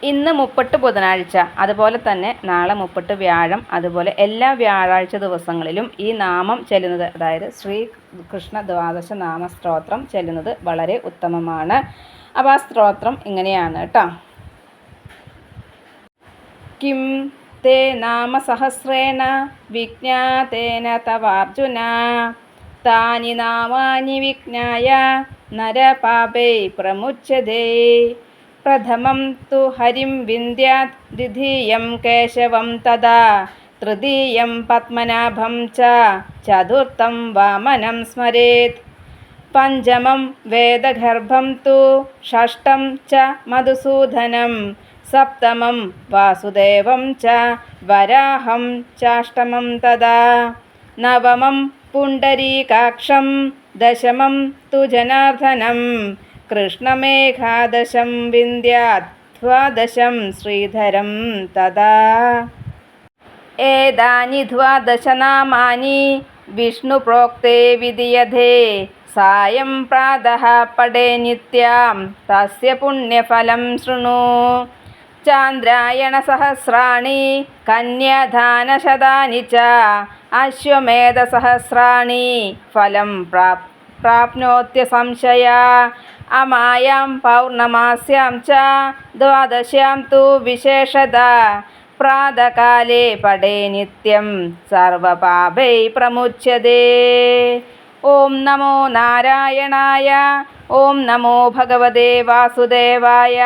ഇന്ന് മുപ്പട്ട് ബുധനാഴ്ച, അതുപോലെ തന്നെ നാളെ മുപ്പട്ട് വ്യാഴം, അതുപോലെ എല്ലാ വ്യാഴാഴ്ച ദിവസങ്ങളിലും ഈ നാമം ചെല്ലുന്നത്, അതായത് ശ്രീകൃഷ്ണ ദ്വാദശ നാമ സ്തോത്രം ചെല്ലുന്നത് വളരെ ഉത്തമമാണ്. അപ്പോൾ ആ സ്തോത്രം ഇങ്ങനെയാണ് കേട്ടോ. കിം തേ നാമ സഹസ്രേണ വിജ്ഞാതേന തവാർജുന താനി നാമാനി വിജ്ഞായ നരപാപൈ പ്രമുച്യതേ. പ്രഥമം തു ഹരിം വിന്ദ്യാത്, ദ്വിതീയം കേശവം തഥാ, തൃതീയം പത്മനാഭം ച, ചതുർത്ഥം വാമനം സ്മരേത്. പഞ്ചമം വേദഗർഭം തു, ഷഷ്ടം ച മധുസൂദനം, സപ്തമം വാസുദേവം ച, വരാഹം ചാഷ്ടമം തഥാ. നവമം പുണ്ടരീകാക്ഷം, ദശമം തു ജനാർദ്ദനം, കൃഷ്ണമേഘാദശം വിന്ദ്യാത്, ദ്വാദശം ശ്രീധരം തഥാ. ഏതാനി ദ്വാദശ നാമാനി വിഷ്ണുപ്രോക്തേ വിധീയതേ. സായം പ്രാതഃ പഠേ നിത്യം, തസ്യ പുണ്യഫലം ശൃണു. ചാന്ദ്രായണ സഹസ്രാണി കന്യാദാനശതാനി ച, അശ്വമേധ സഹസ്രാണി ഫലം പ്രാപ്നോത്യ സംശയ. അമായാം പൗർണമാസ്യാം ച ദ്വാദശ്യാം തു വിശേഷത, പ്രാതകാലേ പഠേ നിത്യം സർവപാപൈ പ്രമുച്യതേ. ഓം നമോ നാരായണായ. ഓം നമോ ഭഗവതേ വാസുദേവായ.